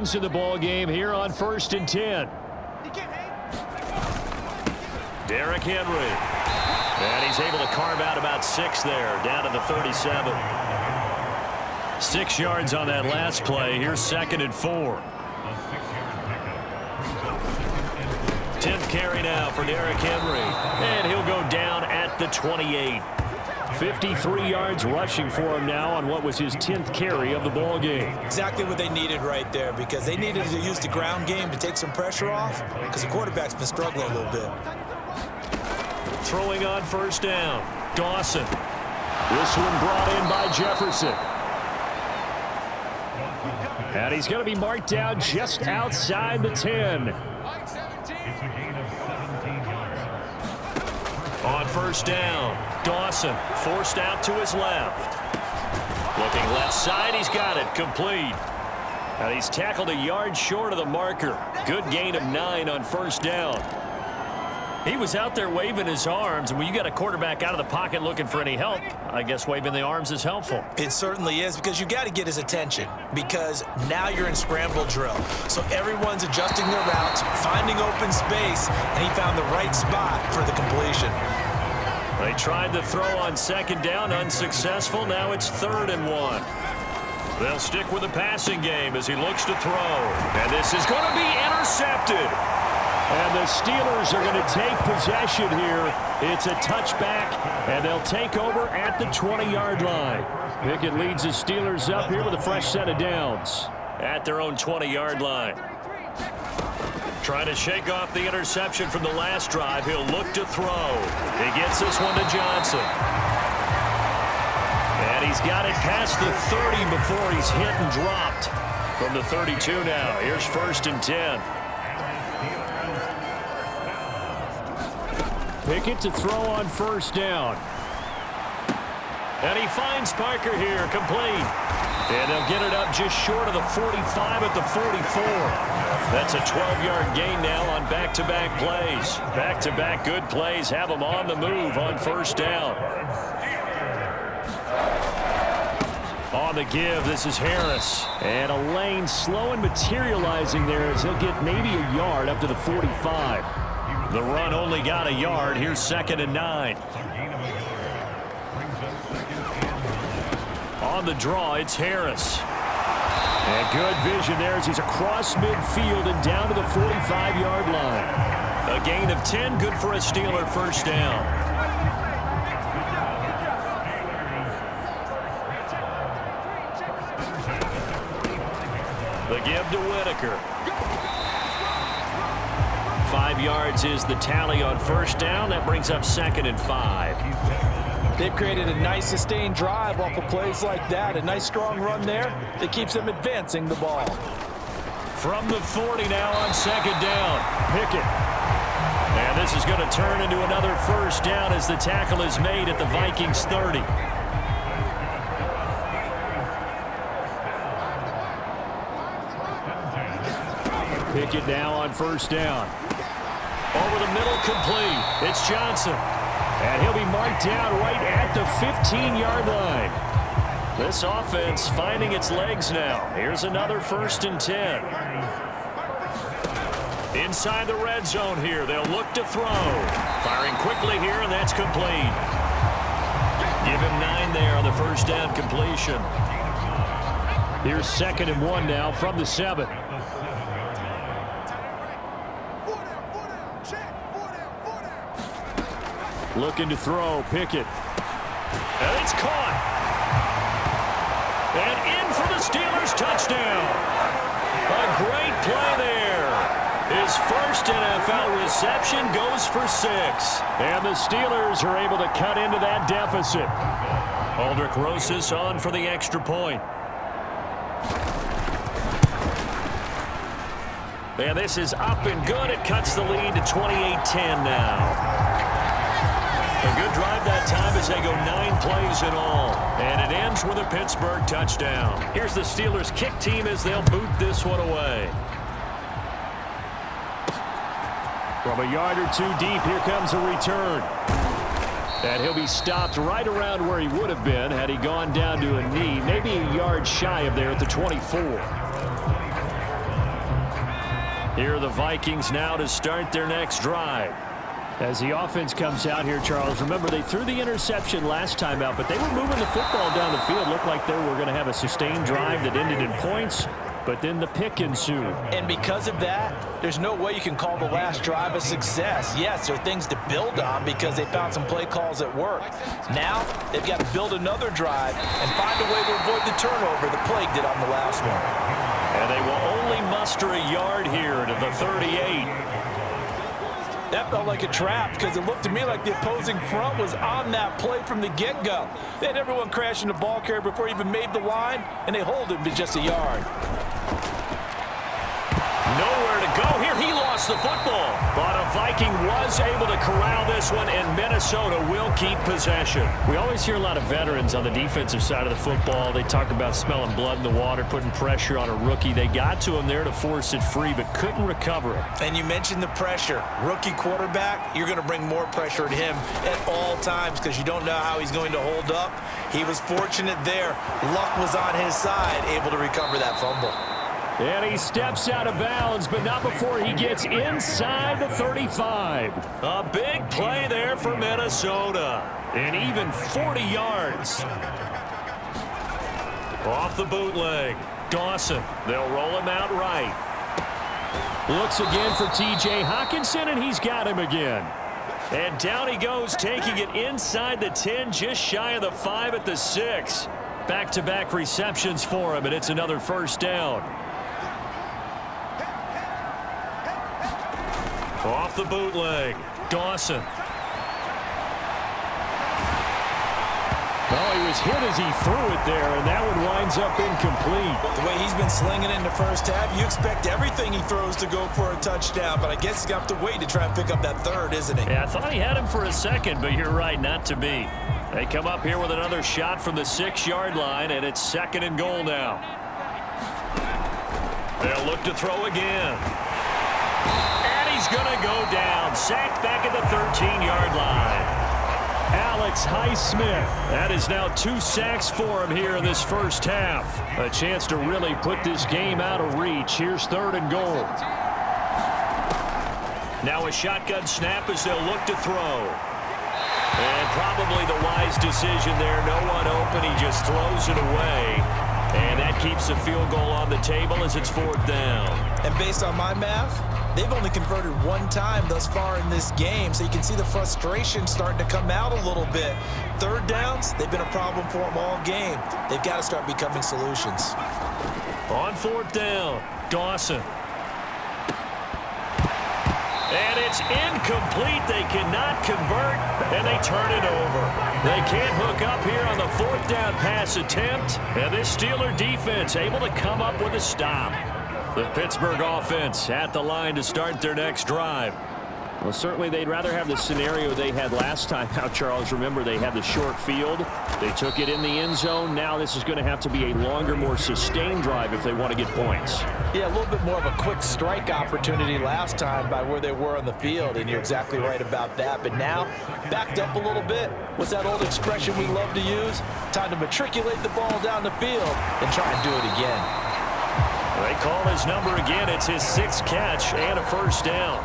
To the ball game here on 1st and 10. Derrick Henry. And he's able to carve out about 6 there, down to the 37. 6 yards on that last play. Here's 2nd and 4. 10th carry now for Derrick Henry. And he'll go down at the 28. 53 yards rushing for him now on what was his 10th carry of the ball game. Exactly what they needed right there, because they needed to use the ground game to take some pressure off, because the quarterback's been struggling a little bit. Throwing on 1st down, Dawson. This one brought in by Jefferson. And he's going to be marked down just outside the 10. On 1st down, Dawson forced out to his left. Looking left side, he's got it, complete. And he's tackled a yard short of the marker. Good gain of 9 on 1st down. He was out there waving his arms, and when you got a quarterback out of the pocket looking for any help, I guess waving the arms is helpful. It certainly is, because you got to get his attention, because now you're in scramble drill. So everyone's adjusting their routes, finding open space, and he found the right spot for the completion. They tried to throw on 2nd down, unsuccessful. Now it's 3rd and 1. They'll stick with the passing game as he looks to throw. And this is going to be intercepted. And the Steelers are going to take possession here. It's a touchback, and they'll take over at the 20-yard line. Pickett leads the Steelers up here with a fresh set of downs at their own 20-yard line. Trying to shake off the interception from the last drive. He'll look to throw. He gets this one to Johnson. And he's got it past the 30 before he's hit and dropped. From the 32 now. Here's 1st and 10. Pickett to throw on 1st down. And he finds Parker here, complete. And they'll get it up just short of the 45 at the 44. That's a 12-yard gain now on back-to-back plays. Back-to-back good plays have them on the move on 1st down. On the give, this is Harris. And a lane slow and materializing there as he'll get maybe a yard up to the 45. The run only got a yard. Here's 2nd and 9. On the draw, it's Harris. And good vision there as he's across midfield and down to the 45-yard line. A gain of 10, good for a Steeler 1st down. The give to Whitaker. 5 yards is the tally on 1st down. That brings up 2nd and 5. They've created a nice sustained drive off of plays like that. A nice strong run there that keeps them advancing the ball. From the 40 now on 2nd down. Pickett. And this is going to turn into another 1st down as the tackle is made at the Vikings 30. Pickett now on 1st down. Over the middle, complete. It's Johnson. And he'll be marked down right at the 15-yard line. This offense finding its legs now. Here's another 1st and 10. Inside the red zone here. They'll look to throw. Firing quickly here, and that's complete. Give him 9 there on the 1st down completion. Here's 2nd and 1 now from the 7. Looking to throw, Pickett. And it's caught. And in for the Steelers, touchdown. A great play there. His first NFL reception goes for 6. And the Steelers are able to cut into that deficit. Aldrich Rosas on for the extra point. And this is up and good. It cuts the lead to 28-10 now. A good drive that time as they go 9 plays in all. And it ends with a Pittsburgh touchdown. Here's the Steelers kick team as they'll boot this one away. From a yard or 2 deep, here comes a return. And he'll be stopped right around where he would have been had he gone down to a knee. Maybe a yard shy of there at the 24. Here are the Vikings now to start their next drive. As the offense comes out here, Charles, remember they threw the interception last time out, but they were moving the football down the field. Looked like they were going to have a sustained drive that ended in points, but then the pick ensued. And because of that, there's no way you can call the last drive a success. Yes, there are things to build on because they found some play calls that work. Now, they've got to build another drive and find a way to avoid the turnover that plagued it on the last one. And they will only muster a yard here to the 38. That felt like a trap because it looked to me like the opposing front was on that play from the get-go. They had everyone crashing the ball carrier before he even made the line, and they hold him to just a yard. Nowhere to go here. He lost the football. But a Viking was able to corral this one, and Minnesota will keep possession. We always hear a lot of veterans on the defensive side of the football. They talk about smelling blood in the water, putting pressure on a rookie. They got to him there to force it free, but couldn't recover it. And you mentioned the pressure. Rookie quarterback, you're going to bring more pressure at him at all times because you don't know how he's going to hold up. He was fortunate there. Luck was on his side, able to recover that fumble. And he steps out of bounds, but not before he gets inside the 35. A big play there for Minnesota. And even 40 yards. Off the bootleg. Dawson. They'll roll him out right. Looks again for T.J. Hockenson, and he's got him again. And down he goes, taking it inside the 10, just shy of the 5 at the 6. Back-to-back receptions for him, and it's another first down. Off the bootleg. Dawson. Oh, he was hit as he threw it there, and that one winds up incomplete. The way he's been slinging it in the first half, you expect everything he throws to go for a touchdown, but I guess he's going to have to wait to try and pick up that third, isn't he? Yeah, I thought he had him for a second, but you're right, not to be. They come up here with another shot from the 6-yard line, and it's 2nd and goal now. They'll look to throw again. He's going to go down. Sacked back at the 13-yard line. Alex Highsmith. That is now 2 sacks for him here in this first half. A chance to really put this game out of reach. Here's 3rd and goal. Now a shotgun snap as they'll look to throw. And probably the wise decision there. No one open. He just throws it away. And that keeps the field goal on the table as it's 4th down. And based on my math, they've only converted 1 time thus far in this game, so you can see the frustration starting to come out a little bit. 3rd downs, they've been a problem for them all game. They've got to start becoming solutions. On 4th down, Dawson. And it's incomplete. They cannot convert, and they turn it over. They can't hook up here on the 4th down pass attempt, and this Steeler defense able to come up with a stop. The Pittsburgh offense at the line to start their next drive. Well, certainly they'd rather have the scenario they had last time out, Charles. Remember, they had the short field. They took it in the end zone. Now this is going to have to be a longer, more sustained drive if they want to get points. Yeah, a little bit more of a quick strike opportunity last time by where they were on the field, and you're exactly right about that. But now, backed up a little bit. What's that old expression we love to use? Time to matriculate the ball down the field and try and do it again. They call his number again. It's his 6th catch and a first down.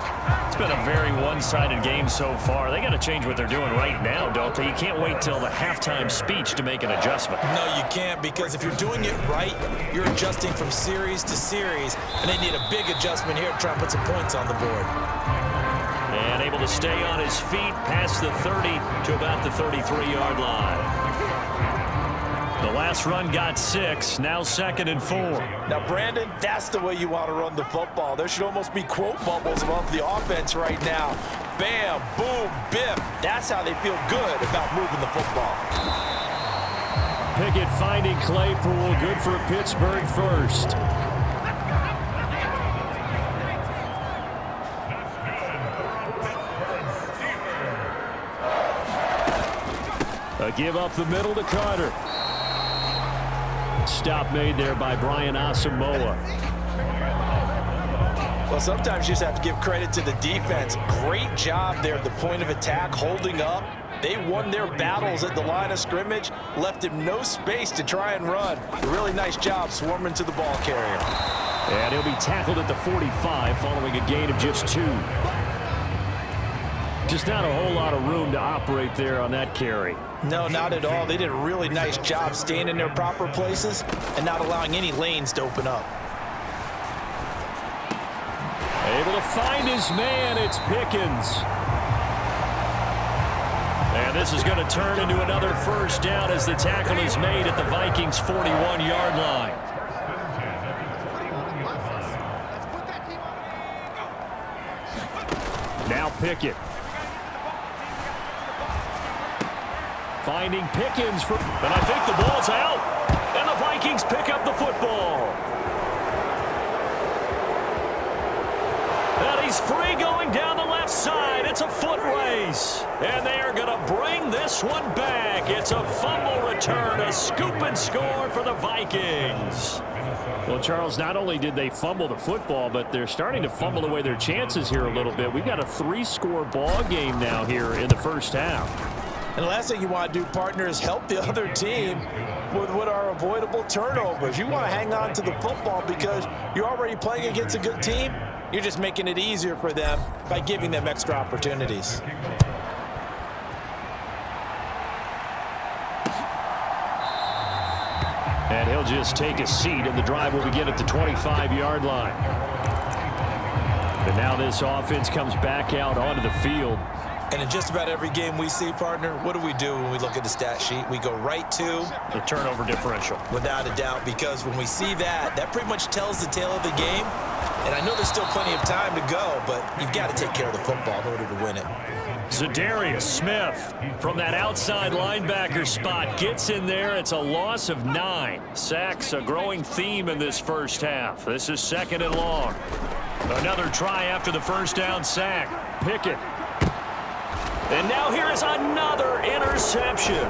It's been a very one-sided game so far. They got to change what they're doing right now, don't they? You can't wait till the halftime speech to make an adjustment. No, you can't, because if you're doing it right, you're adjusting from series to series, and they need a big adjustment here to try and put some points on the board. And able to stay on his feet past the 30 to about the 33-yard line. The last run got 6, now 2nd and 4. Now, Brandon, that's the way you want to run the football. There should almost be quote bubbles above the offense right now. Bam, boom, biff. That's how they feel good about moving the football. Pickett finding Claypool, good for Pittsburgh first. A give up the middle to Carter. Stop made there by Brian Asamoah. Well, sometimes you just have to give credit to the defense. Great job there at the point of attack, holding up. They won their battles at the line of scrimmage, left him no space to try and run. A really nice job swarming to the ball carrier. And he'll be tackled at the 45 following a gain of just 2. Just not a whole lot of room to operate there on that carry. No, not at all. They did a really nice job staying in their proper places and not allowing any lanes to open up. Able to find his man. It's Pickens. And this is going to turn into another first down as the tackle is made at the Vikings' 41-yard line. Now Pickett. Finding Pickens for... And I think the ball's out. And the Vikings pick up the football. And he's free going down the left side. It's a foot race. And they are going to bring this one back. It's a fumble return, a scoop and score for the Vikings. Well, Charles, not only did they fumble the football, but they're starting to fumble away their chances here a little bit. We've got a 3-score ball game now here in the first half. And the last thing you want to do, partner, is help the other team with what are avoidable turnovers. You want to hang on to the football because you're already playing against a good team. You're just making it easier for them by giving them extra opportunities. And he'll just take a seat, and the drive will begin at the 25-yard line. But now this offense comes back out onto the field. And in just about every game we see, partner, what do when we look at the stat sheet? We go right to the turnover differential. Without a doubt, because when we see that, that pretty much tells the tale of the game. And I know there's still plenty of time to go, but you've got to take care of the football in order to win it. Zadarius Smith from that outside linebacker spot gets in there. It's a loss of 9. Sacks a growing theme in this first half. This is 2nd and long. Another try after the first down sack. Pickett. And now here is another interception.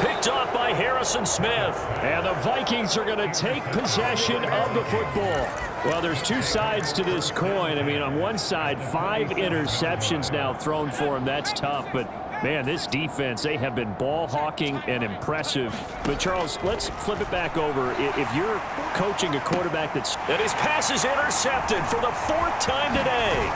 Picked off by Harrison Smith. And the Vikings are going to take possession of the football. Well, there's two sides to this coin. I mean, on one side, 5 interceptions now thrown for him. That's tough. But, man, this defense, they have been ball hawking and impressive. But, Charles, let's flip it back over. If you're coaching a quarterback that his pass is intercepted for the 4th time today.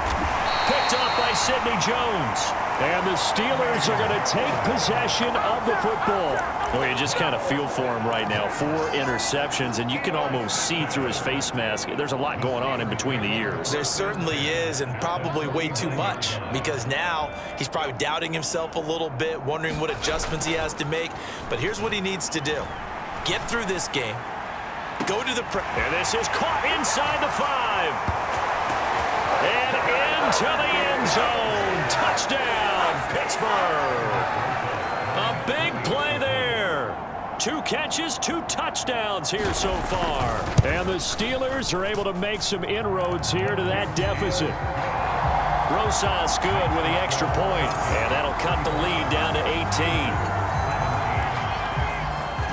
Picked off by Sidney Jones. And the Steelers are going to take possession of the football. Well, you just kind of feel for him right now. 4 interceptions, and you can almost see through his face mask. There's a lot going on in between the ears. There certainly is, and probably way too much, because now he's probably doubting himself a little bit, wondering what adjustments he has to make. But here's what he needs to do. Get through this game. Go to the and this is caught inside the 5. And into the end zone. Touchdown, Pittsburgh. A big play there. 2 catches, 2 touchdowns here so far. And the Steelers are able to make some inroads here to that deficit. Rosas good with the extra point. And that'll cut the lead down to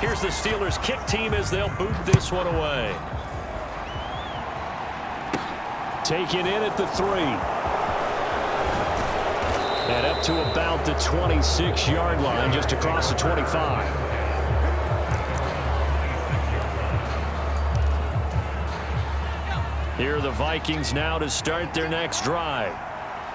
18. Here's the Steelers kick team as they'll boot this one away. Taken in at the 3. And up to about the 26-yard line, just across the 25. Here are the Vikings now to start their next drive.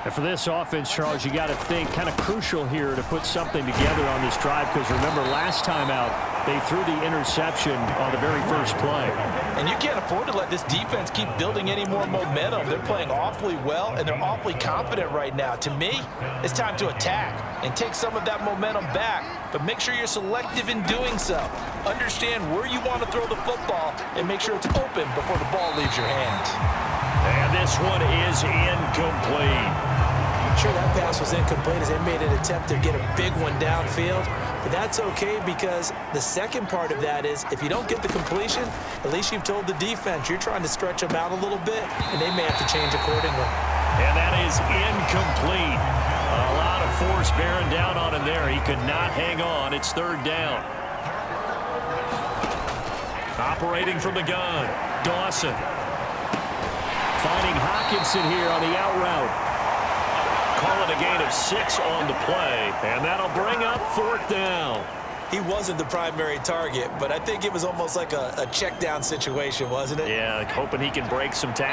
And for this offense, Charles, you got to think kind of crucial here to put something together on this drive, because remember, last time out, they threw the interception on the very first play. And you can't afford to let this defense keep building any more momentum. They're playing awfully well, and they're awfully confident right now. To me, it's time to attack and take some of that momentum back, but make sure you're selective in doing so. Understand where you want to throw the football and make sure it's open before the ball leaves your hands. And this one is incomplete. Sure, that pass was incomplete as they made an attempt to get a big one downfield. But that's okay, because the second part of that is if you don't get the completion, at least you've told the defense you're trying to stretch them out a little bit, and they may have to change accordingly. And that is incomplete. A lot of force bearing down on him there. He could not hang on. It's 3rd down. Operating from the gun, Dawson. Finding Hockenson here on the out route. Call it a gain of 6 on the play, and that'll bring up 4th down. he wasn't the primary target, but I think it was almost like a check down situation, wasn't it? Yeah, hoping he can break some tackles.